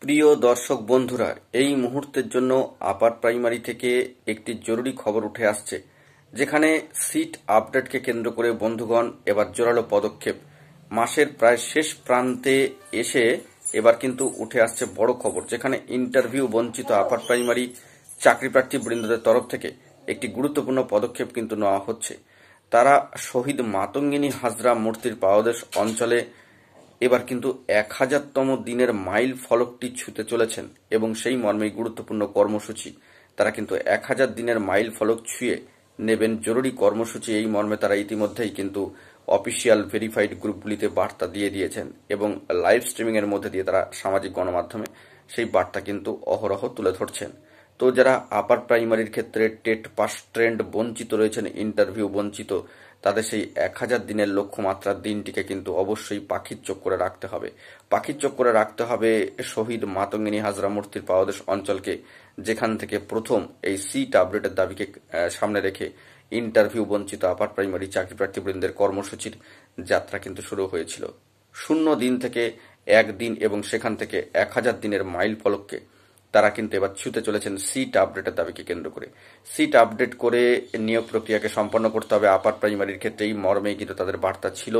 প্রিয় দর্শক বন্ধুরা, এই মুহূর্তের জন্য আপার প্রাইমারি থেকে একটি জরুরি খবর উঠে আসছে, যেখানে সিট আপডেটকে কেন্দ্র করে বন্ধুগণ এবার জোরালো পদক্ষেপ। মাসের প্রায় শেষ প্রান্তে এসে এবার কিন্তু উঠে আসছে বড় খবর, যেখানে ইন্টারভিউ বঞ্চিত আপার প্রাইমারি চাকরিপ্রার্থী বৃন্দদের তরফ থেকে একটি গুরুত্বপূর্ণ পদক্ষেপ কিন্তু নেওয়া হচ্ছে। তারা শহীদ মাতঙ্গিনী হাজরা মূর্তির পাদদেশ অঞ্চলে এবার কিন্তু 1000তম দিনের মাইল ফলকটি ছুঁতে চলেছেন এবং সেই মর্মেই গুরুত্বপূর্ণ কর্মসূচি। তারা কিন্তু 1000 দিনের মাইল ফলক ছুঁয়ে নেবেন জরুরি কর্মসূচি, এই মর্মে তারা ইতিমধ্যেই কিন্তু অফিসিয়াল ভেরিফাইড গ্রুপগুলিতে বার্তা দিয়ে দিয়েছেন এবং লাইভ স্ট্রিমিং এর মধ্যে দিয়ে তারা সামাজিক গণমাধ্যমে সেই বার্তা কিন্তু অহরহ তুলে ধরছেন। তো যারা আপার প্রাইমারির ক্ষেত্রে টেট পাস ট্রেন্ড বঞ্চিত রয়েছেন, ইন্টারভিউ বঞ্চিত, তাদের সেই 1000 দিনের লক্ষ্যমাত্রার দিনটিকে কিন্তু অবশ্যই পাখির চোখ করে রাখতে হবে। পাখির চোখ করে রাখতে হবে শহীদ মাতঙ্গিনী হাজরা মূর্তির পাদদেশ অঞ্চলকে, যেখান থেকে প্রথম এই সিট আপডেটের দাবিকে সামনে রেখে ইন্টারভিউ বঞ্চিত আপার প্রাইমারি চাকরিপ্রার্থীবৃন্দের কর্মসূচির যাত্রা কিন্তু শুরু হয়েছিল। 0 দিন থেকে 1 দিন এবং সেখান থেকে 1000 দিনের মাইল ফলককে তারা কিন্তু এবার ছুঁতে চলেছেন সিট আপডেটের দাবিকে কেন্দ্র করে। সিট আপডেট করে নিয়োগ প্রক্রিয়াকে সম্পন্ন করতে হবে আপার প্রাইমারির ক্ষেত্রে, এই মর্মেই কিন্তু তাদের বার্তা ছিল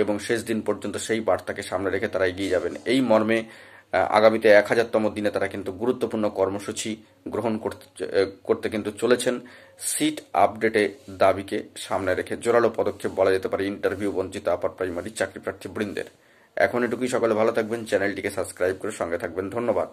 এবং শেষ দিন পর্যন্ত সেই বার্তাকে সামনে রেখে তারা এগিয়ে যাবেন। এই মর্মে আগামীতে 1000তম দিনে তারা কিন্তু গুরুত্বপূর্ণ কর্মসূচি গ্রহণ করতে কিন্তু চলেছেন। সিট আপডেটে দাবিকে সামনে রেখে জোরালো পদক্ষেপ বলা যেতে পারে ইন্টারভিউ বঞ্চিত আপার প্রাইমারি চাকরিপ্রার্থী বৃন্দের। এখন এটুকুই, সকলে ভালো থাকবেন, চ্যানেলটিকে সাবস্ক্রাইব করে সঙ্গে থাকবেন। ধন্যবাদ।